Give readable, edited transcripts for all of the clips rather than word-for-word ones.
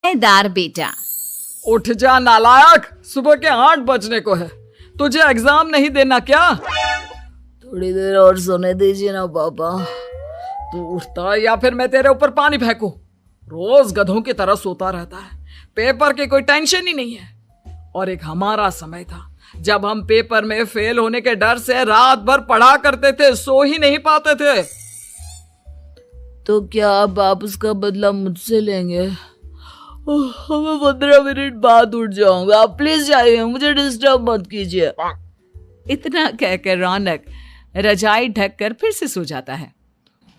समझदार बेटा। उठ जा नालायक, सुबह के 8 बजने को है, तुझे एग्जाम नहीं देना क्या? थोड़ी देर और सोने दीजिए ना पापा। तू उठता या फिर मैं तेरे ऊपर पानी फेंकूं? रोज गधों की तरह सोता रहता है, पेपर की कोई टेंशन ही नहीं है। और एक हमारा समय था जब हम पेपर में फेल होने के डर से रात भर पढ़ा करते थे, सो ही नहीं पाते थे। तो क्या अब आप उसका बदला मुझसे लेंगे? मैं 15 मिनट बाद उठ जाऊंगा, आप प्लीज जाइए, मुझे डिस्टर्ब मत कीजिए। इतना कहकर रौनक रजाई ढककर फिर से सो जाता है।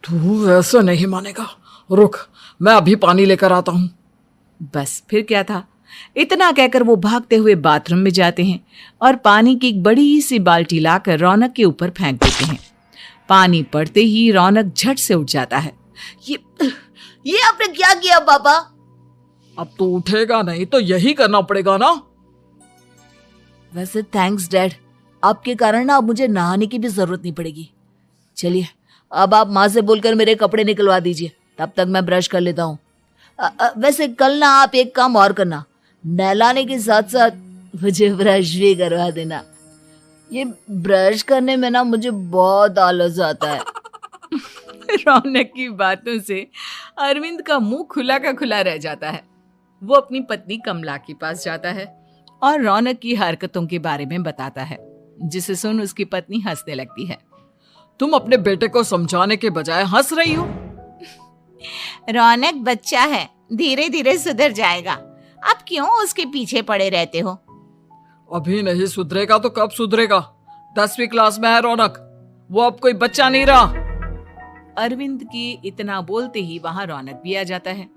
तू ऐसा नहीं मानेगा, रुक मैं अभी पानी लेकर आता हूं। बस फिर क्या था, इतना कहकर वो भागते हुए बाथरूम में जाते हैं और पानी की एक बड़ी सी बाल्टी लाकर रौनक के ऊपर फेंक देते हैं। पानी पड़ते ही रौनक झट से उठ जाता है। ये आपने क्या किया पापा? अब तो उठेगा नहीं तो यही करना पड़ेगा ना। वैसे थैंक्स डैड, आपके कारण ना अब मुझे नहाने की भी जरूरत नहीं पड़ेगी। चलिए अब आप माँ से बोलकर मेरे कपड़े निकलवा दीजिए, तब तक मैं ब्रश कर लेता हूँ। वैसे कल ना आप एक काम और करना, नहलाने के साथ साथ मुझे ब्रश भी करवा देना। ये ब्रश करने में ना मुझे बहुत आलस आता है। रौनक की बातों से अरविंद का मुंह खुला का खुला रह जाता है। वो अपनी पत्नी कमला के पास जाता है और रौनक की हरकतों के बारे में बताता है, जिसे सुन उसकी पत्नी हंसने लगती है। तुम अपने बेटे को समझाने के बजाय हंस रही हो। रौनक बच्चा है, धीरे धीरे सुधर जाएगा, आप क्यों उसके पीछे पड़े रहते हो? अभी नहीं सुधरेगा तो कब सुधरेगा? 10वीं क्लास में है रौनक, वो अब कोई बच्चा नहीं रहा। अरविंद की इतना बोलते ही वहां रौनक भी आ जाता है।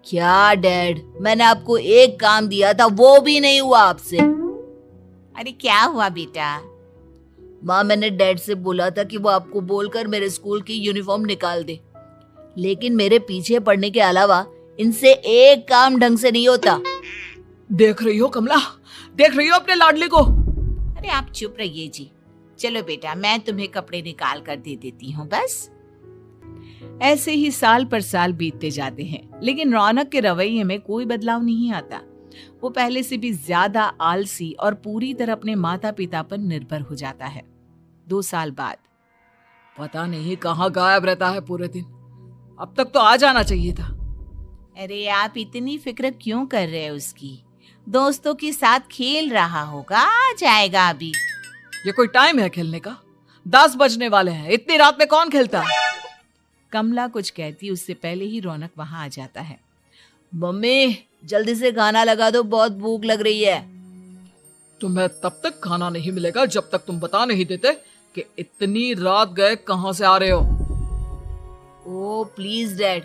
क्या डैड, मैंने आपको एक काम दिया था, वो भी नहीं हुआ आपसे। अरे क्या हुआ बेटा? माँ, मैंने डैड से बोला था कि वो आपको बोलकर मेरे स्कूल की यूनिफॉर्म निकाल दे, लेकिन मेरे पीछे पड़ने के अलावा इनसे एक काम ढंग से नहीं होता। देख रही हो कमला, देख रही हो अपने लाडले को? अरे आप चुप रहिए जी। चलो बेटा, मैं तुम्हें कपड़े निकाल कर दे देती हूँ। बस ऐसे ही साल पर साल बीतते जाते हैं, लेकिन रौनक के रवैये में कोई बदलाव नहीं आता। वो पहले से भी ज्यादा आलसी और पूरी तरह अपने माता पिता पर निर्भर हो जाता है। 2 साल बाद पता नहीं कहाँ गायब रहता है पूरे दिन, अब तक तो आ जाना चाहिए था। अरे आप इतनी फिक्र क्यों कर रहे हैं उसकी? दोस्तों के साथ खेल रहा होगा, आ जाएगा अभी। ये कोई टाइम है खेलने का? 10 बजने वाले हैं, इतनी रात में कौन खेलता है? कमला कुछ कहती उससे पहले ही रौनक वहां आ जाता है। मम्मी जल्दी से खाना लगा दो, बहुत भूख लग रही है। तुम्हें तब तक खाना नहीं मिलेगा जब तक तुम बता नहीं देते कि इतनी रात गए कहां से आ रहे हो। ओ प्लीज डैड,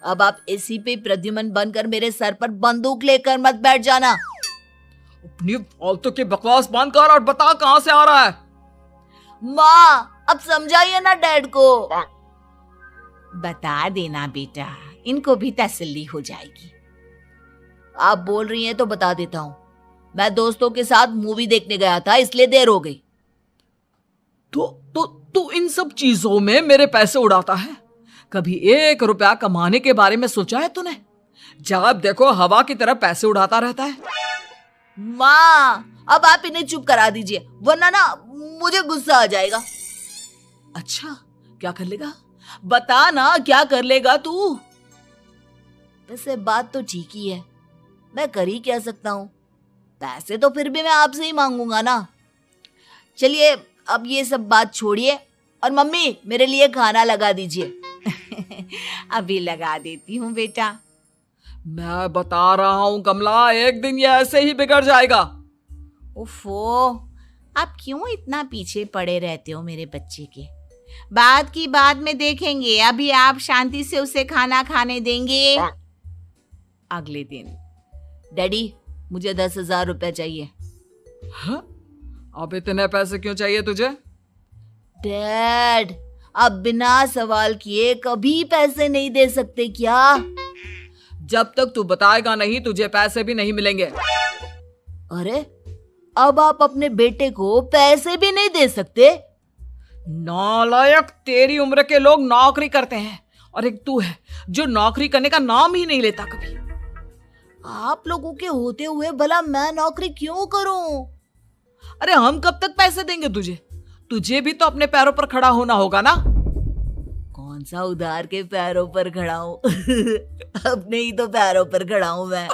अब आप एसी पे प्रद्युमन बनकर मेरे सर पर बंदूक लेकर मत बैठ जाना। अपनी फालतू की बकवास बंद कर और बता कहां से आ रहा है। माँ अब समझाइए ना डैड को। बता देना बेटा, इनको भी तसल्ली हो जाएगी। आप बोल रही हैं तो बता देता हूँ, मैं दोस्तों के साथ मूवी देखने गया था, इसलिए देर हो गई। तो इन सब चीजों में मेरे पैसे उड़ाता है? कभी 1 रुपया कमाने के बारे में सोचा है तूने? जब देखो हवा की तरह पैसे उड़ाता रहता है। माँ अब आप इन्हें चुप करा दीजिए, वरना ना मुझे गुस्सा आ जाएगा। अच्छा क्या कर लेगा? बता ना, क्या कर लेगा तू? वैसे बात तो ठीक ही है, मैं कर ही क्या सकता हूँ, पैसे तो फिर भी मैं आपसे ही मांगूंगा ना। चलिए अब ये सब बात छोड़िए और मम्मी मेरे लिए खाना लगा दीजिए। अभी लगा देती हूँ बेटा। मैं बता रहा हूँ कमला, एक दिन ये ऐसे ही बिगड़ जाएगा। ओफो, आप क्यों इतना पीछे पड़े रहते हो मेरे बच्चे के? बात की बात में देखेंगे, अभी आप शांति से उसे खाना खाने देंगे। अगले दिन डैडी मुझे 10,000 रुपए चाहिए। हाँ? अब इतने पैसे क्यों चाहिए तुझे? डैड आप बिना सवाल किए कभी पैसे नहीं दे सकते क्या? जब तक तू बताएगा नहीं तुझे पैसे भी नहीं मिलेंगे। अरे अब आप अपने बेटे को पैसे भी नहीं दे सकते? नालायक, तेरी उम्र के लोग नौकरी करते हैं और एक तू है जो नौकरी करने का नाम ही नहीं लेता कभी। आप लोगों के होते हुए भला मैं नौकरी क्यों करूं? अरे हम कब तक पैसे देंगे तुझे? तुझे भी तो अपने पैरों पर खड़ा होना होगा ना। कौन सा उधार के पैरों पर खड़ा हूं? अपने ही तो पैरों पर खड़ा हूं मैं।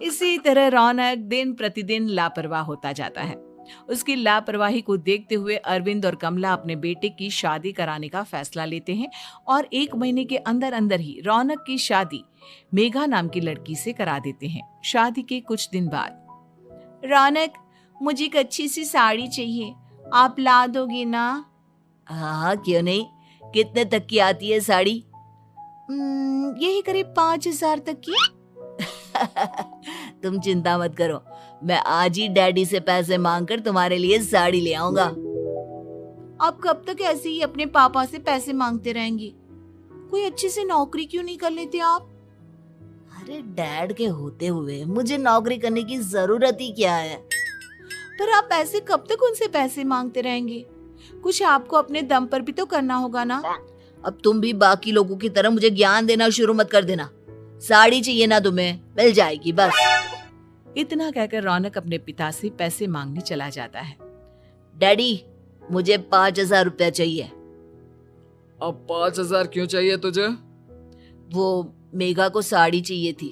इसी तरह रौनक दिन प्रतिदिन लापरवाह होता जाता है। उसकी लापरवाही को देखते हुए अरविंद और कमला अपने बेटे की शादी कराने का फैसला लेते हैं और 1 महीने के अंदर अंदर ही रौनक की शादी मेघा नाम की लड़की से करा देते हैं। शादी के कुछ दिन बाद, रौनक, मुझे एक अच्छी सी साड़ी चाहिए, आप ला दोगे ना? हाँ, क्यों नहीं। कितने तक की आती है साड़ी? यही करीब 5,000 तक की। तुम चिंता मत करो, मैं आज ही डैडी से पैसे मांगकर तुम्हारे लिए साड़ी ले आऊंगा। आप कब तक ऐसे ही अपने पापा से पैसे मांगते रहेंगी? कोई अच्छी सी नौकरी क्यों नहीं कर लेते आप? अरे डैड के होते हुए मुझे नौकरी करने की जरूरत ही क्या है? पर आप ऐसे कब तक उनसे पैसे मांगते रहेंगे? कुछ आपको अपने दम पर भी तो करना होगा ना। अब तुम भी बाकी लोगों की तरह मुझे ज्ञान देना शुरू मत कर देना। साड़ी चाहिए ना तुम्हें, मिल जाएगी बस। इतना कहकर रौनक अपने पिता से पैसे मांगने चला जाता है। डैडी, मुझे 5,000 रुपया चाहिए। अब 5,000 क्यों चाहिए तुझे? वो मेघा को साड़ी चाहिए थी।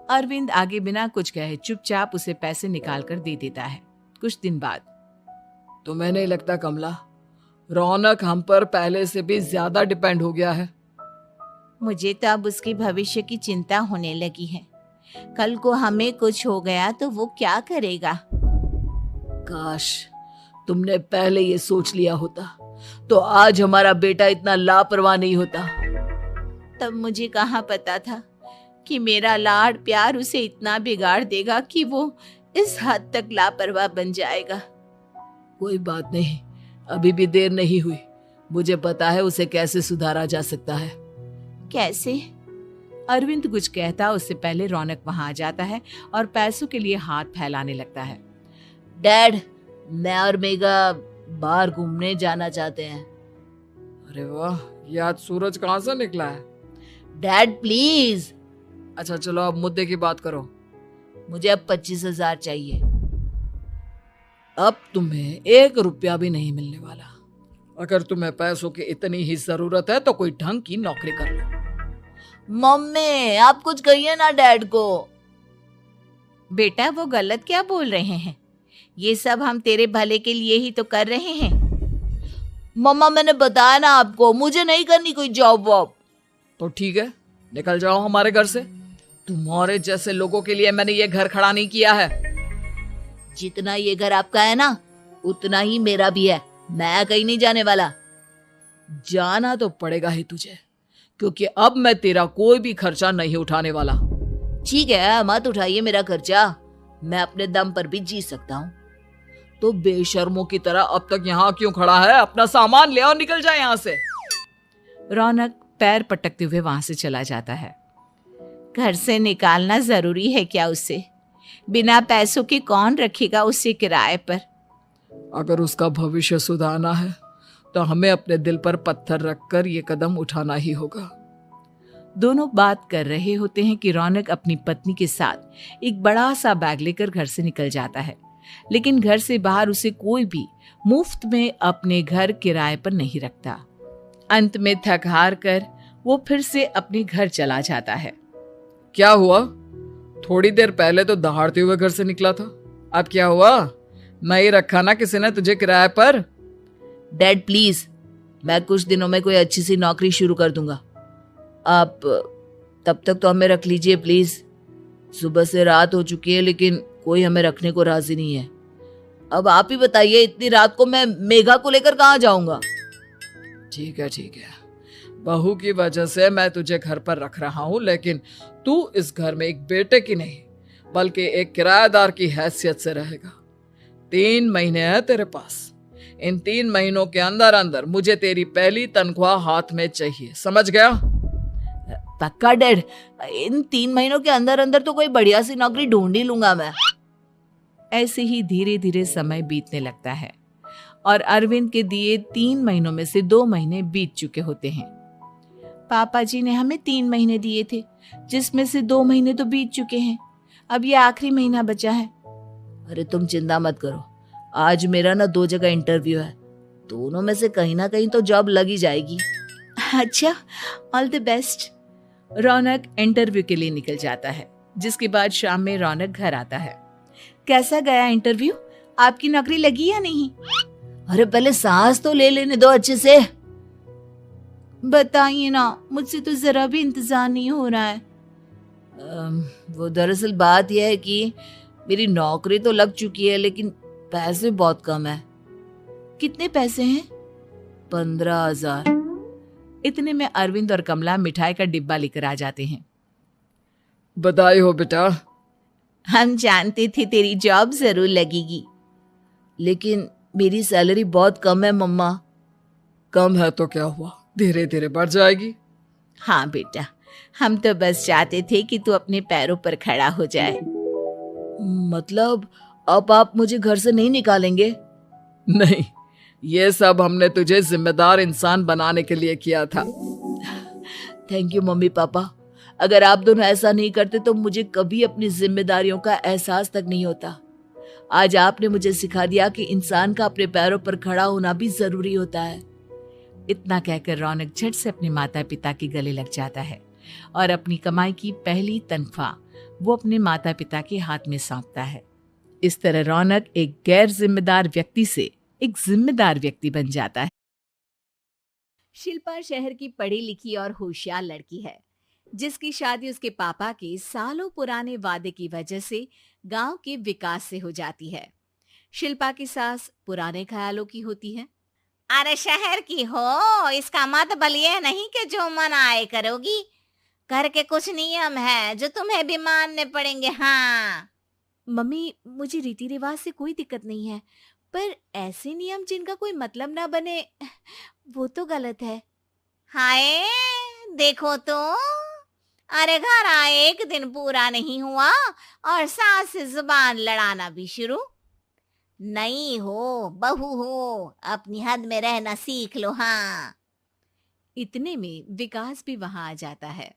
अरविंद आगे बिना कुछ कहे चुपचाप उसे पैसे निकाल कर दे देता है। कुछ दिन बाद, तुम्हें नहीं लगता कमला, रौनक हम पर पहले से भी ज्यादा डिपेंड हो गया है? मुझे तो अब उसके भविष्य की चिंता होने लगी है। कल को हमें कुछ हो गया तो वो क्या करेगा? काश तुमने पहले ये सोच लिया होता तो आज हमारा बेटा इतना लापरवाह नहीं होता। तब मुझे कहाँ पता था कि मेरा लाड प्यार उसे इतना बिगाड़ देगा कि वो इस हद तक लापरवाह बन जाएगा। कोई बात नहीं, अभी भी देर नहीं हुई। मुझे पता है उसे कैसे सुधारा जा सकता है। कैसे? अरविंद कुछ कहता उससे पहले रौनक वहां आ जाता है और पैसों के लिए हाथ फैलाने लगता है। डैड, मैं और मेघा बाहर घूमने जाना चाहते हैं। अरे वाह, ये आज सूरज कहाँ से निकला है? Dad please. अच्छा चलो अब मुद्दे की बात करो। मुझे अब 25,000 चाहिए। अब तुम्हें 1 रुपया भी नहीं मिलने वाला। अगर तुम्हें पैसों की इतनी ही जरूरत है तो कोई ढंग की नौकरी कर लो। मम्मी, आप कुछ कहिए ना डैड को। बेटा, वो गलत क्या बोल रहे हैं? ये सब हम तेरे भले के लिए ही तो कर रहे हैं। मम्मा, मैंने बताया ना आपको, मुझे नहीं करनी कोई जॉब वॉब। तो ठीक है, निकल जाओ हमारे घर से। तुम्हारे जैसे लोगों के लिए मैंने ये घर खड़ा नहीं किया है। जितना ये घर आपका है ना, उतना ही मेरा भी है। मैं कहीं नहीं जाने वाला। जाना तो पड़ेगा ही तुझे, क्योंकि अब मैं तेरा कोई भी खर्चा नहीं उठाने वाला। ठीक है, मत उठाइए मेरा खर्चा, मैं अपने दम पर भी जी सकता हूँ। तो बेशर्मों की तरह अब तक यहाँ क्यों खड़ा है? अपना सामान ले और निकल जाए यहाँ से। रौनक पैर पटकते हुए वहां से चला जाता है। घर से निकालना जरूरी है क्या उसे? बिना पैसों के कौन रखेगा उसे किराए पर? अगर उसका भविष्य सुधारना है तो हमें अपने दिल पर पत्थर रखकर ये कदम उठाना ही होगा। दोनों बात कर रहे होते हैं कि रौनक अपनी पत्नी के साथ एक बड़ा सा बैग लेकर घर से निकल जाता है, लेकिन घर से बाहर उसे कोई भी मुफ्त में अपने घर किराए पर नहीं रखता। अंत में थक हार कर वो फिर से अपने घर चला जाता है। क्या हुआ? थोड़ी देर पहले तो दहाड़ते हुए घर से निकला था, अब क्या हुआ? नहीं रखा ना किसी ने तुझे किराए पर? डैड प्लीज, मैं कुछ दिनों में कोई अच्छी सी नौकरी शुरू कर दूंगा। आप तब तक तो हमें रख लीजिए प्लीज। सुबह से रात हो चुकी है लेकिन कोई हमें रखने को राजी नहीं है। अब आप ही बताइए, इतनी रात को मैं मेघा को लेकर कहाँ जाऊंगा? ठीक है, बहू की वजह से मैं तुझे घर पर रख रहा हूँ, लेकिन तू इस घर में एक बेटे की नहीं बल्कि एक किराएदार की हैसियत से रहेगा। 3 महीने है तेरे पास। इन 3 महीनों के अंदर अंदर मुझे तेरी पहली तनख्वाह हाथ में चाहिए, समझ गया? पक्का डैड, इन 3 महीनों के अंदर अंदर तो कोई बढ़िया सी नौकरी ढूंढ ही लूंगा मैं। ऐसे ही धीरे धीरे समय बीतने लगता है और अरविंद के दिए 3 महीनों में से 2 महीने बीत चुके होते हैं। पापा जी ने हमें 3 महीने दिए थे, जिसमें से 2 महीने तो बीत चुके हैं। अब ये आखिरी महीना बचा है। अरे तुम चिंता मत करो, आज मेरा ना 2 जगह इंटरव्यू है, दोनों में से कहीं ना कहीं तो जॉब लग ही जाएगी। अच्छा, all the best. Raunak interview के लिए निकल जाता है, जिसके बाद शाम में रौनक घर आता है। कैसा गया इंटरव्यू? आपकी नौकरी लगी या नहीं? अरे पहले सांस तो ले लेने दो अच्छे से। बताइए ना, मुझसे तो जरा भी इंतजार नहीं हो रहा है। वो दरअसल बात यह है कि मेरी नौकरी तो लग चुकी है, लेकिन पैसे बहुत कम है। कितने पैसे हैं? 15,000। इतने में अरविंद और कमला मिठाई का डिब्बा लेकर आ जाते हैं। बधाई हो बेटा। हम जानते थे तेरी जॉब जरूर लगेगी। लेकिन मेरी सैलरी बहुत कम है मम्मा। कम है तो क्या हुआ, धीरे धीरे बढ़ जाएगी। हाँ बेटा, हम तो बस चाहते थे कि तू अपने पैरों पर खड़ा हो जाए। मतलब अब आप मुझे घर से नहीं निकालेंगे? नहीं, ये सब हमने तुझे जिम्मेदार इंसान बनाने के लिए किया था। Thank you mummy papa. अगर आप दोनों ऐसा नहीं करते तो मुझे कभी अपनी जिम्मेदारियों का एहसास तक नहीं होता। आज आपने मुझे सिखा दिया कि इंसान का अपने पैरों पर खड़ा होना भी जरूरी होता है। इतना कहकर रौनक झट से अपने माता पिता के गले लग जाता है और अपनी कमाई की पहली तनख्वाह वो अपने माता पिता के हाथ में सौंपता है। इस तरह रौनक एक गैर जिम्मेदार व्यक्ति से एक जिम्मेदार व्यक्ति बन जाता है। शिल्पा शहर की पढ़ी लिखी और होशियार लड़की है, जिसकी शादी उसके पापा के सालों पुराने वादे की वजह से गांव के विकास से हो जाती है। शिल्पा की सास पुराने ख्यालों की होती है। अरे शहर की हो, इसका मतलब ये नहीं कि जो मन आए करोगी। घर के कुछ नियम है जो तुम्हें भी मानने पड़ेंगे। हाँ मम्मी, मुझे रीति रिवाज से कोई दिक्कत नहीं है, पर ऐसे नियम जिनका कोई मतलब ना बने, वो तो गलत है। हाय देखो तो, अरे घर आए 1 दिन पूरा नहीं हुआ और सास से जुबान लड़ाना भी शुरू। नहीं हो, बहू हो, अपनी हद में रहना सीख लो। हाँ। इतने में विकास भी वहां आ जाता है।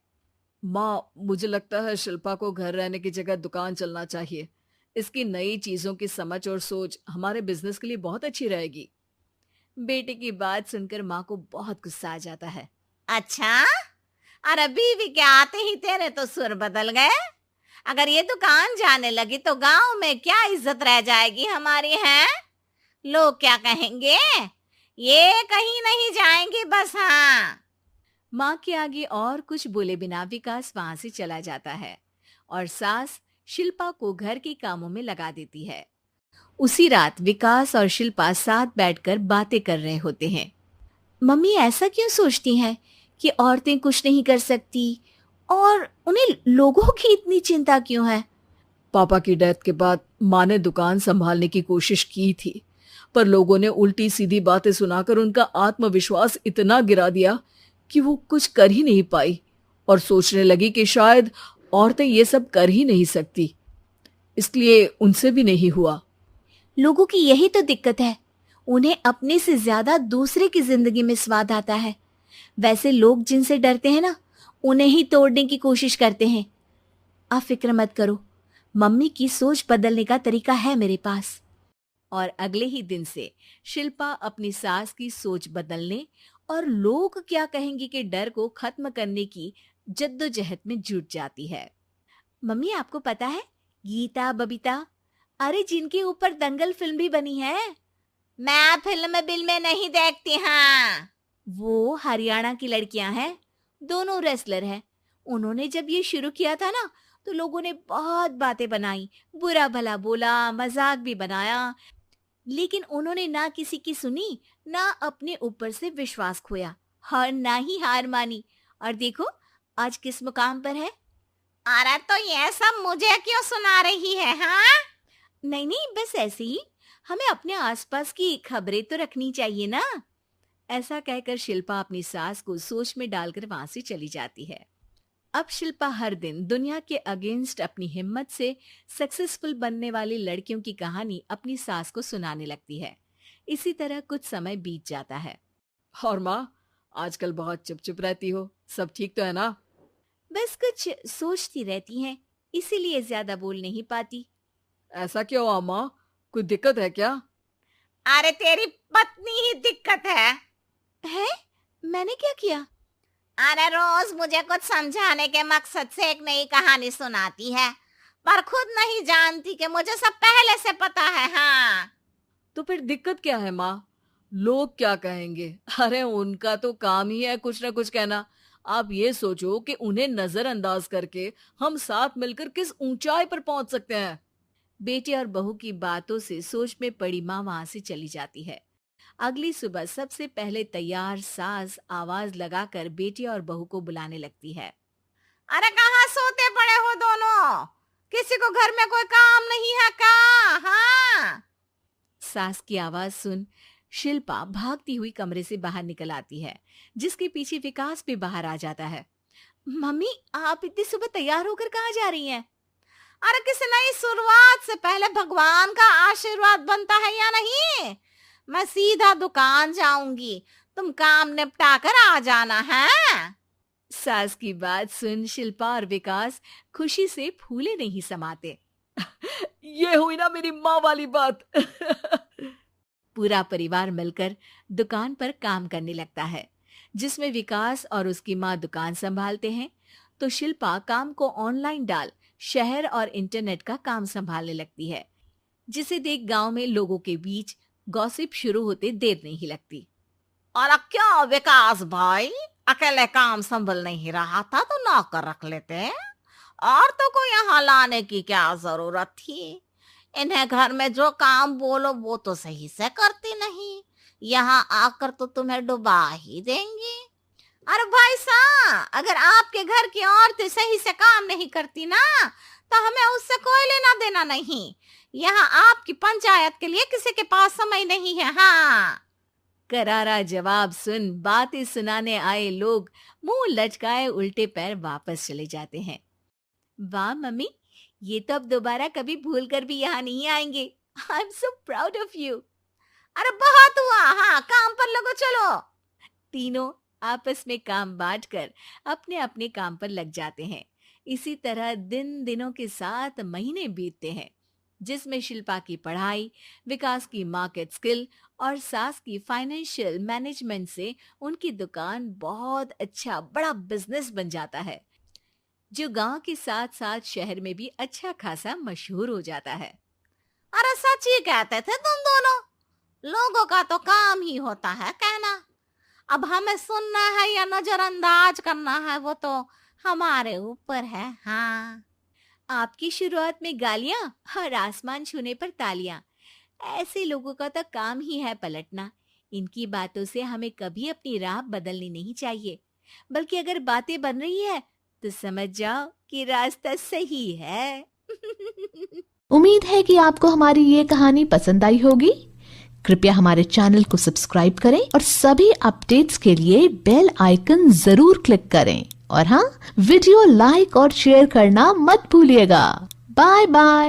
माँ, मुझे लगता है शिल्पा को घर रहने की जगह दुकान चलना चाहिए। इसकी नई चीजों की समझ और सोच हमारे बिजनेस के लिए बहुत अच्छी रहेगी। बेटे की बात सुनकर माँ को बहुत गुस्सा आ जाता है। अच्छा, अरे बीवी के आते ही तेरे तो सुर बदल गए। अगर ये दुकान जाने लगी तो गांव में क्या इज्जत रह जाएगी हमारी? है लोग क्या कहेंगे? ये कहीं नहीं जाएंगे बस। हाँ। माँ के आगे और कुछ बोले बिना विकास वहां से चला जाता है और सास शिल्पा को घर के कामों में लगा देती है। उसी रात विकास और शिल्पा साथ बैठकर बातें कर रहे होते हैं। मम्मी ऐसा क्यों सोचती हैं कि औरतें कुछ नहीं कर सकती और उन्हें लोगों की इतनी चिंता क्यों है? पापा की डेथ के बाद माँ ने दुकान संभालने की कोशिश की थी, पर लोगों ने उल्टी सीधी बातें सुनाकर उनका आत्मविश्वास इतना गिरा दिया कि वो कुछ कर ही नहीं पाई और सोचने लगी कि शायद औरतें ये सब कर ही नहीं सकती, इसलिए उनसे भी नहीं हुआ। लोगों की यही तो दिक्कत है, उन्हें अपने से ज्यादा दूसरे की जिंदगी में स्वाद आता है। वैसे लोग जिनसे डरते हैं ना, उन्हें ही तोड़ने की कोशिश करते हैं। आप फिक्र मत करो, मम्मी की सोच बदलने का तरीका है मेरे पास। और अगले ही दिन से शिल्पा अपनी सास की सोच बदलने और लोग क्या कहेंगे के डर को खत्म करने की जद्दोजहद में जुट जाती है। मम्मी, आपको पता है गीता, बबीता, अरे जिनके ऊपर दंगल फिल्म भी बनी है। मैं फिल्म बिल में नहीं देखती। हाँ। वो हरियाणा की लड़कियां हैं, दोनों रेसलर हैं। उन्होंने जब ये शुरू किया था ना, तो लोगों ने बहुत बातें बनाई, बुरा भला बोला, मजाक भी बनाया, लेकिन उन्होंने ना किसी की सुनी, ना अपने ऊपर से विश्वास खोया और ना ही हार मानी। और देखो आज किस मुकाम पर है। अरे तो ये सब मुझे क्यों सुना रही है? हाँ। नहीं नहीं, बस ऐसे ही, हमें अपने आसपास की खबरें तो रखनी चाहिए ना। ऐसा कहकर शिल्पा अपनी सास को सोच में डालकर वहां से चली जाती है। अब शिल्पा हर दिन दुनिया के अगेंस्ट अपनी हिम्मत से सक्सेसफुल बनने वाली लड़कियों की कहानी अपनी सास को सुनाने लगती है। इसी तरह कुछ समय बीत जाता है। और माँ, आजकल बहुत चुप चुप रहती हो, सब ठीक तो है ना? बस कुछ सोचती रहती हैं, इसीलिए ज्यादा बोल नहीं पाती। ऐसा क्यों अम्मा, कोई दिक्कत है क्या? अरे तेरी पत्नी ही दिक्कत है। है? मैंने क्या किया? अरे रोज मुझे कुछ समझाने के मकसद से एक नई कहानी सुनाती है, पर खुद नहीं जानती कि मुझे सब पहले से पता है। हाँ, तो फिर दिक्कत क्या है माँ? लोग क्या कहेंगे? अरे उनका तो काम ही है कुछ ना कुछ कहना। आप ये सोचो कि उन्हें नजरअंदाज करके हम साथ मिलकर किस ऊंचाई पर पहुंच सकते हैं। बेटे और बहू की बातों से सोच में पड़ी माँ वहां से चली जाती है। अगली सुबह सबसे पहले तैयार सास आवाज लगाकर बेटे और बहू को बुलाने लगती है। अरे कहाँ सोते पड़े हो दोनों? किसी को घर में कोई काम नहीं है क्या? हाँ, सास की आवाज सुन शिल्पा भागती हुई कमरे से बाहर निकल आती है, जिसके पीछे विकास भी बाहर आ जाता है। मम्मी, आप इतनी सुबह तैयार होकर कहाँ जा रही हैं? अरे किसी नई शुरुआत से पहले भगवान का आशीर्वाद बनता है या नहीं? मैं सीधा दुकान जाऊंगी, तुम काम निपटा कर आ जाना है। सास की बात सुन शिल्पा और विकास खुशी से फूले नहीं समाते। ये हुई ना मेरी माँ वाली बात। पूरा परिवार मिलकर दुकान पर काम करने लगता है, जिसमें विकास और उसकी माँ दुकान संभालते हैं, तो शिल्पा काम को ऑनलाइन डाल शहर और इंटरनेट का काम संभालने लगती है, जिसे देख गांव में लोगों के बीच गॉसिप शुरू होते देर नहीं लगती। और अब क्या विकास भाई, अकेले काम संभल नहीं रहा था तो नौकर रख लेते, और तो को यहाँ लाने की क्या जरूरत थी? इन्हें घर में जो काम बोलो वो तो सही से करती नहीं, यहाँ आकर तो तुम्हें डुबा ही देंगी। अरे भाई साहब, अगर आपके घर की औरतें सही से काम नहीं करती ना, तो हमें उससे कोई लेना देना नहीं। यहाँ आपकी पंचायत के लिए किसी के पास समय नहीं है। हाँ, करारा जवाब सुन बातें सुनाने आए लोग मुंह लचकाए उल्टे पैर वापस चले जाते हैं। वाह मम्मी, ये तो अब दोबारा कभी भूल कर भी यहाँ नहीं आएंगे। I am so proud of you. अरे बहुत हुआ, हाँ काम पर लगो चलो। तीनों आपस में काम बांटकर अपने अपने काम पर लग जाते हैं। इसी तरह दिनों के साथ महीने बीतते हैं, जिसमें शिल्पा की पढ़ाई, विकास की मार्केट स्किल और सास की फाइनेंशियल मैनेजमेंट से उनकी दुकान बहुत अच्छा बड़ा बिजनेस बन जाता है, जो गांव के साथ साथ शहर में भी अच्छा खासा मशहूर हो जाता है। अरे सच ही कहते थे तुम दोनों, लोगों का तो काम ही होता है कहना। अब हमें सुनना है या नजरअंदाज करना है वो तो हमारे ऊपर है। हाँ, आपकी शुरुआत में गालियां और आसमान छूने पर तालियां, ऐसे लोगों का तो काम ही है पलटना। इनकी बातों से हमें कभी अपनी राह बदलनी नहीं चाहिए, बल्कि अगर बातें बन रही है तो समझ जाओ कि रास्ता सही है। उम्मीद है कि आपको हमारी ये कहानी पसंद आई होगी। कृपया हमारे चैनल को सब्सक्राइब करें और सभी अपडेट्स के लिए बेल आइकन जरूर क्लिक करें। और हाँ, वीडियो लाइक और शेयर करना मत भूलिएगा। Bye bye.